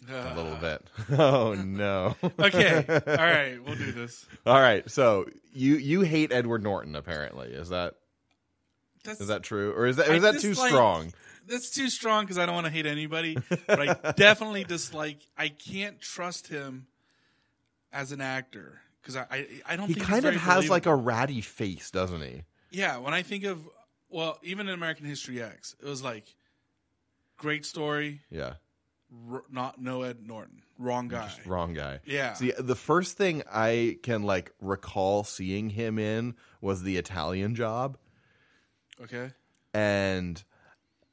a little bit. Oh no. Okay. All right. We'll do this. All right. So you hate Edward Norton apparently. Is that true, or is that too strong? That's too strong because I don't want to hate anybody, but I definitely dislike. I can't trust him as an actor because I don't. He think kind of he's very has like believable. a ratty face, doesn't he? Yeah, when I think of even in American History X, it was like great story. Yeah. No Ed Norton, wrong guy. Just wrong guy. Yeah. See, the first thing I can like recall seeing him in was The Italian Job. Okay. And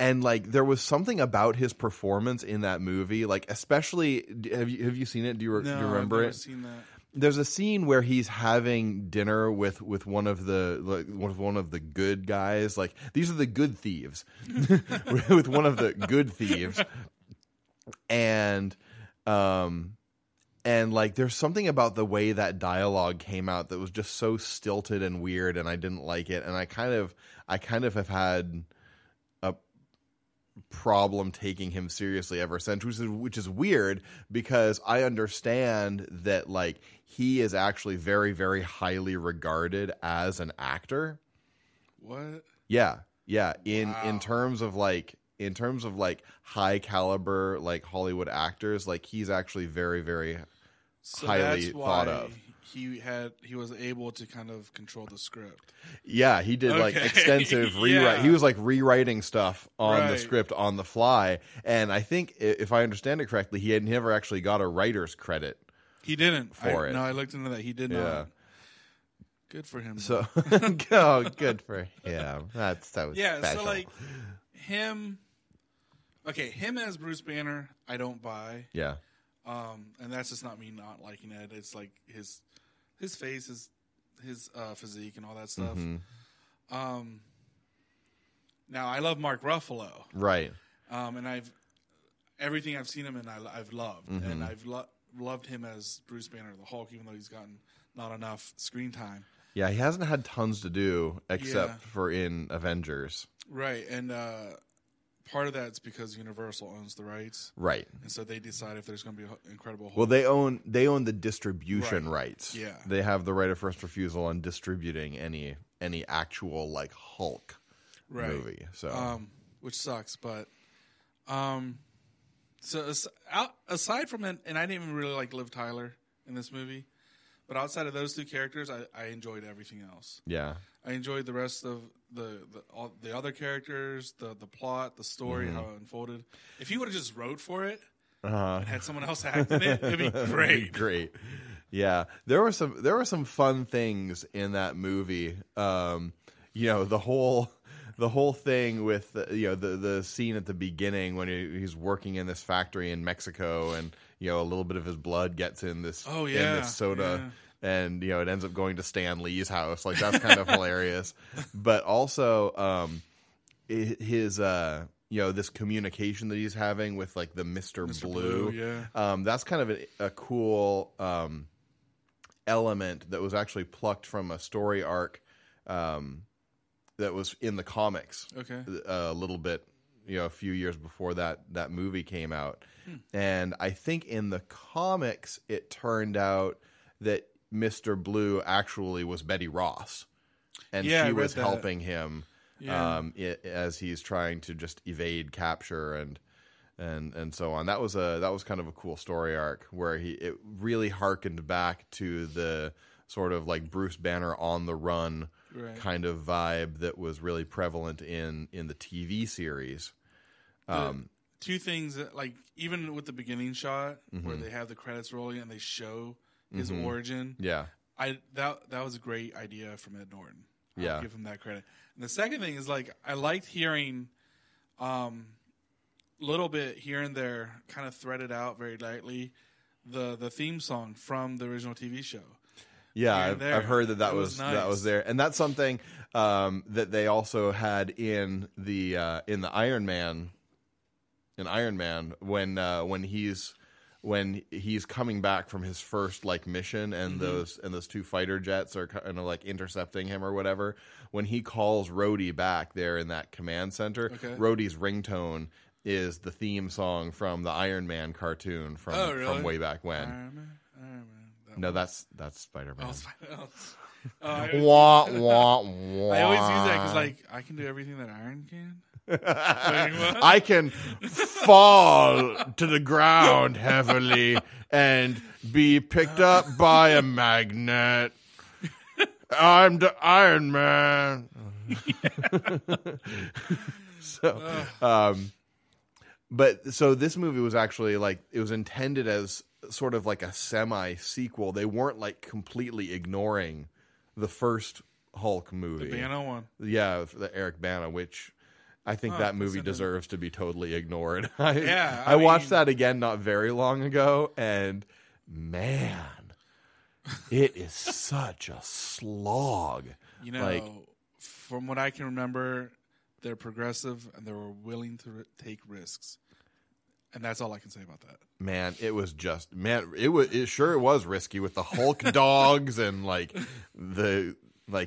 like there was something about his performance in that movie, like especially have you seen it? Do you remember I've never it? seen that. There's a scene where he's having dinner with one of the good guys. Like these are the good thieves, with one of the good thieves, and like there's something about the way that dialogue came out that was just so stilted and weird, and I didn't like it, and I kind of have had a problem taking him seriously ever since, which is weird because I understand that like he is actually very, very highly regarded as an actor. What? Yeah. In terms of like high caliber like Hollywood actors, like he's actually very, very highly thought of. He was able to kind of control the script. Yeah, he did like extensive rewrite. Yeah. He was like rewriting stuff on the Right. script on the fly. And I think if I understand it correctly, he had never actually got a writer's credit. He didn't. For it. No, I looked into that. He did Yeah. not. Good for him. So, oh, good for him. That's so yeah, special. so like him as Bruce Banner, I don't buy. Yeah. And that's just not me not liking Ed. It's like his face, his physique, and all that stuff. Mm-hmm. Now I love Mark Ruffalo, Right. and everything I've seen him in, I've loved, Mm-hmm. and I've loved him as Bruce Banner, the Hulk, even though he's gotten not enough screen time. Yeah, he hasn't had tons to do except for in Avengers. Right, and part of that's because Universal owns the rights, Right. and so they decide if there's going to be an Incredible Hulk. Well, they own the distribution Right. rights. Yeah. They have the right of first refusal on distributing any actual like Hulk movie. So which sucks, but so aside from it, and I didn't even really like Liv Tyler in this movie, but outside of those two characters, I enjoyed everything else. yeah. I enjoyed the rest of all the other characters, the plot, the story, how it unfolded. If he would have just wrote for it and had someone else act in it, it'd be great. Great. Yeah. There were some fun things in that movie. The whole thing with the scene at the beginning when he's working in this factory in Mexico, and a little bit of his blood gets in this in this soda. Yeah. And it ends up going to Stan Lee's house. Like that's kind of hilarious. But also his this communication that he's having with like the Mr. Blue. Yeah. That's kind of a cool element that was actually plucked from a story arc that was in the comics. Okay. A little bit, a few years before that movie came out. And I think in the comics it turned out that Mr. Blue actually was Betty Ross, and she was helping him as he's trying to just evade capture and so on. That was kind of a cool story arc where it really harkened back to the sort of like Bruce Banner on the run kind of vibe that was really prevalent in the TV series. Two things that, like, even with the beginning shot where they have the credits rolling and they show his origin. Yeah. That was a great idea from Ed Norton. I'll give him that credit. And the second thing is, like, I liked hearing little bit here and there, kind of threaded out very lightly, the theme song from the original TV show. Yeah, I've heard that was nice. That was there, and that's something that they also had in the Iron Man. In Iron Man, when he's coming back from his first like mission, and those two fighter jets are kind of like intercepting him or whatever. When he calls Rhodey back there in that command center, Rhodey's ringtone is the theme song from the Iron Man cartoon from way back when. Iron Man. No, that's Spider-Man. Oh, Spider-Man. Wah, wah, wah. I always use that because, like, I can do everything that Iron can. Wait, what? I can fall to the ground heavily and be picked up by a magnet. I'm the Iron Man. So this movie was actually like, it was intended as sort of like a semi-sequel. They weren't like completely ignoring the first Hulk movie. The Bana one. Yeah, the Eric Bana, which I think that movie deserves to be totally ignored. I watched that again not very long ago, and man, it is such a slog. You know, from what I can remember, they're progressive and they were willing to take risks. And that's all I can say about that. Man, it was risky with the Hulk dogs and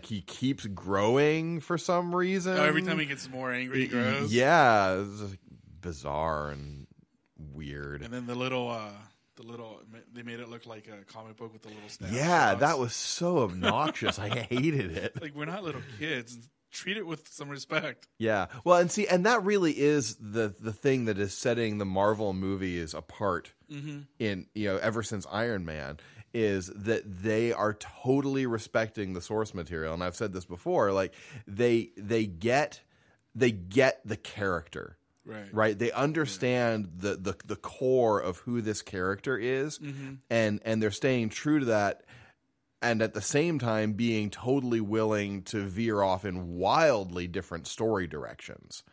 he keeps growing for some reason. Oh, every time he gets more angry, he grows. Yeah, it's just bizarre and weird. And then the little, they made it look like a comic book with the little stabs. Yeah, that was so obnoxious. I hated it. Like, we're not little kids. Treat it with some respect. Yeah. Well, and that really is the thing that is setting the Marvel movies apart in, ever since Iron Man, is that they are totally respecting the source material. And I've said this before, like they get the character. Right. They understand the core of who this character is, and they're staying true to that. And at the same time, being totally willing to veer off in wildly different story directions,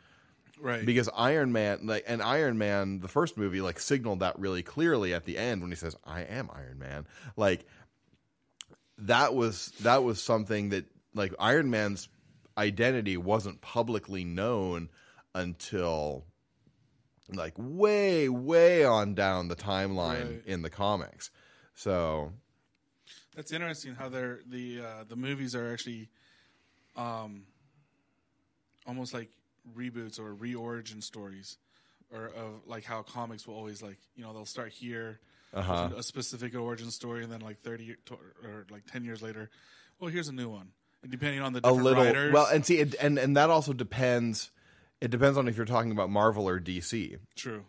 right? Because Iron Man, the first movie, signaled that really clearly at the end when he says, "I am Iron Man." Like that was something that Iron Man's identity wasn't publicly known until way on down the timeline in the comics. So. That's interesting how the movies are actually almost like reboots or re-origin stories, or of how comics will always they'll start here with a specific origin story, and then 30 or 10 years later, well, here's a new one. And depending on the different writers. Well, and see, and that also depends. It depends on if you're talking about Marvel or DC. True.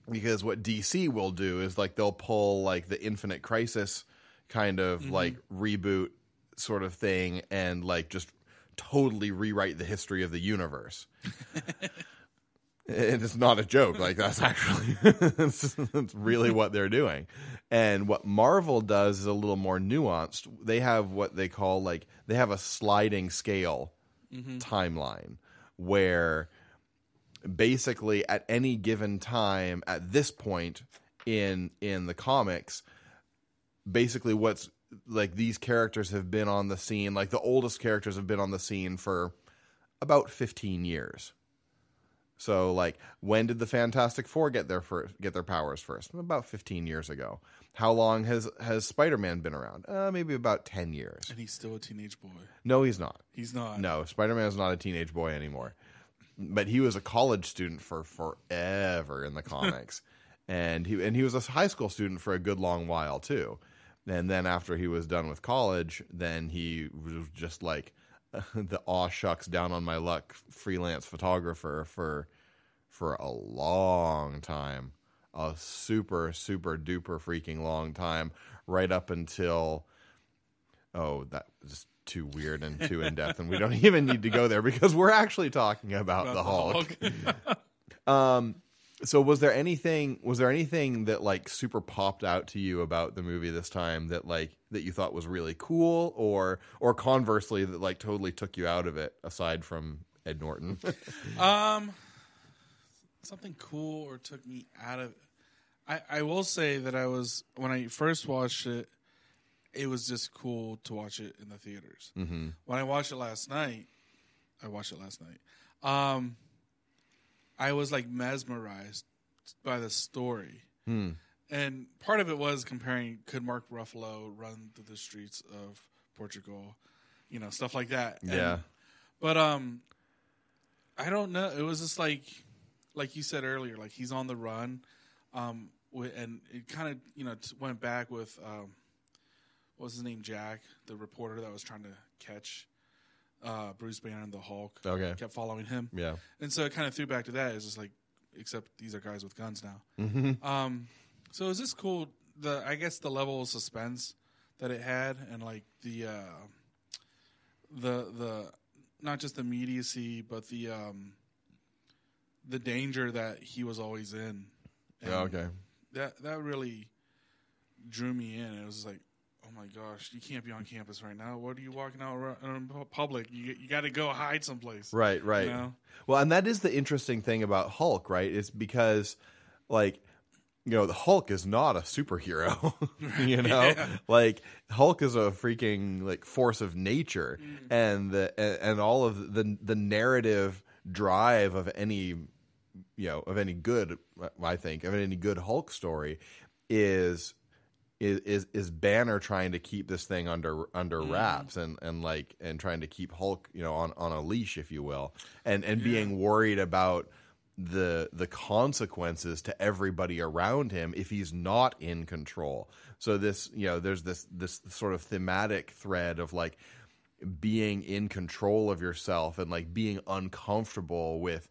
Because what DC will do is they'll pull the Infinite Crisis kind of reboot sort of thing and just totally rewrite the history of the universe. It's not a joke. That's actually that's really what they're doing. And what Marvel does is a little more nuanced. They have what they call they have a sliding scale timeline where basically at any given time at this point in the comics, basically what's these characters have been on the scene, the oldest characters have been on the scene for about 15 years. So when did the Fantastic Four get their powers first? About 15 years ago. How long has Spider-Man been around? Maybe about 10 years. And he's still a teenage boy. No, he's not. He's not. No, Spider-Man is not a teenage boy anymore. But he was a college student for forever in the comics. And he was a high school student for a good long while too. And then after he was done with college, then he was just the aw shucks down on my luck freelance photographer for a long time. A super, super duper freaking long time. Right up until that was just too weird and too in depth, and we don't even need to go there because we're actually talking about the Hulk. So was there anything that super popped out to you about the movie this time that that you thought was really cool, or conversely that totally took you out of it, aside from Ed Norton? Something cool or took me out of it. I will say that when I first watched it, it was just cool to watch it in the theaters. Mm-hmm. When I watched it last night, I was mesmerized by the story. And part of it was comparing, could Mark Ruffalo run through the streets of Portugal? Stuff like that. Yeah. But I don't know. It was just like you said earlier, like he's on the run, and it kind of went back with what was his name, Jack, the reporter that was trying to catch Bruce Banner and the Hulk. Okay, kept following him. Yeah, and so it kind of threw back to that. It's just like, except these are guys with guns now. Mm-hmm. So is this cool? I guess the level of suspense that it had, and like the not just the immediacy, but the danger that he was always in. And okay. That really drew me in. It was like, oh my gosh, you can't be on campus right now. What are you walking out in public? You got to go hide someplace. Right. You know? Well, and that is the interesting thing about Hulk, right? It's because, like, the Hulk is not a superhero, Yeah. Like Hulk is a freaking like force of nature, and all of the narrative drive of any good, I think, of any good Hulk story is Banner trying to keep this thing under wraps and trying to keep Hulk on a leash, if you will, and being worried about the consequences to everybody around him if he's not in control. So this, there's this sort of thematic thread of like being in control of yourself and like being uncomfortable with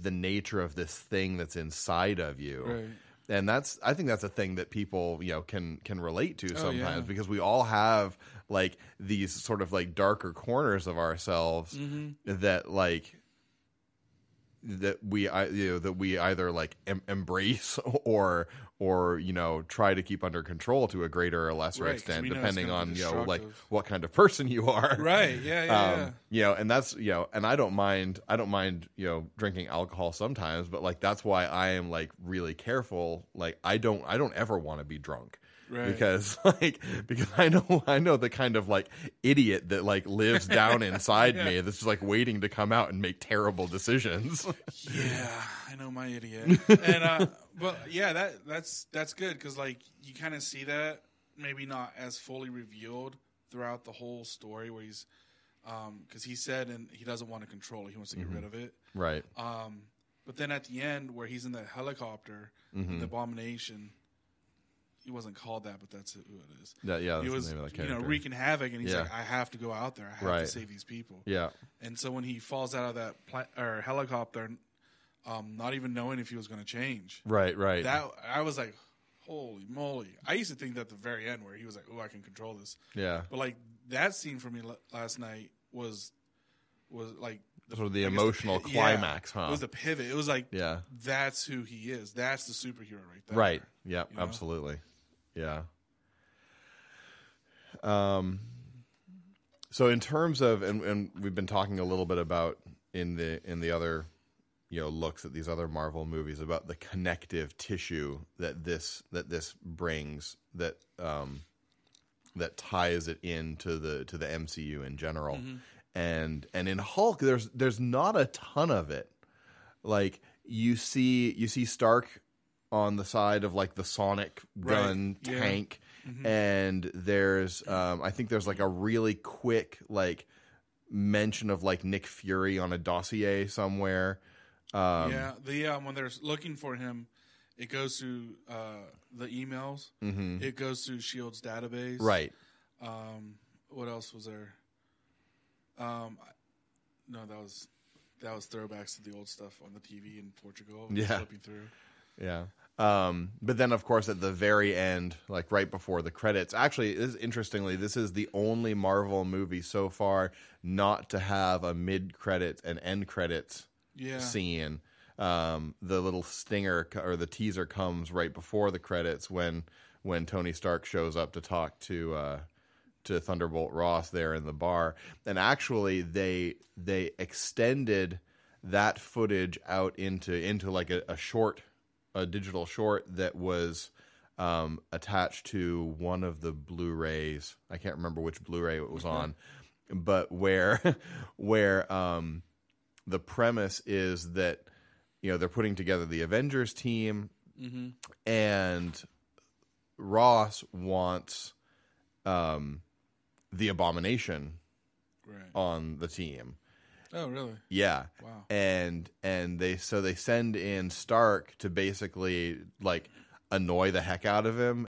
the nature of this thing that's inside of you. Right. And I think that's a thing that people, can relate to sometimes, yeah. because we all have like these sort of like darker corners of ourselves that like that we either like embrace or try to keep under control to a greater or lesser extent, depending on like what kind of person you are. Right. Yeah. And that's and I don't mind drinking alcohol sometimes, but like that's why I am like really careful. Like I don't ever want to be drunk. Right. Because I know the kind of like idiot that like lives down inside me that's just like waiting to come out and make terrible decisions. Yeah, I know my idiot. And but yeah, that's good because like you kind of see that maybe not as fully revealed throughout the whole story where he's because he said and he doesn't want to control it, he wants to get rid of it. Right. But then at the end where he's in the helicopter, the Abomination. He wasn't called that, but that's who it is. That's he was, the name of that character. Wreaking havoc, and he's like, I have to go out there. I have to save these people. Yeah. And so when he falls out of that helicopter, not even knowing if he was going to change. Right. That I was like, holy moly. I used to think that at the very end where he was like, oh, I can control this. Yeah. But like that scene for me last night was like sort of the emotional climax, huh? It was the pivot. It was like, that's who he is. That's the superhero right there. Right. Yeah, absolutely. Yeah. So in terms of, and we've been talking a little bit about in the other, looks at these other Marvel movies about the connective tissue that this brings that ties it into the MCU in general. And in Hulk, there's not a ton of it. Like you see Stark on the side of like the sonic gun tank, and there's I think there's like a really quick like mention of like Nick Fury on a dossier somewhere. When they're looking for him, it goes through the emails. It goes through Shield's database. Right. What else was there? No, that was throwbacks to the old stuff on the TV in Portugal. Flipping through. Yeah. But then, of course, at the very end, like right before the credits, actually, interestingly, this is the only Marvel movie so far not to have a mid-credits and end credits scene. The little stinger or the teaser comes right before the credits when Tony Stark shows up to talk to Thunderbolt Ross there in the bar. And actually, they extended that footage out into like a digital short that was attached to one of the Blu-rays. I can't remember which Blu-ray it was on, but where the premise is that they're putting together the Avengers team, and Ross wants the Abomination on the team. Oh, really? Yeah. Wow. And they send in Stark to basically like annoy the heck out of him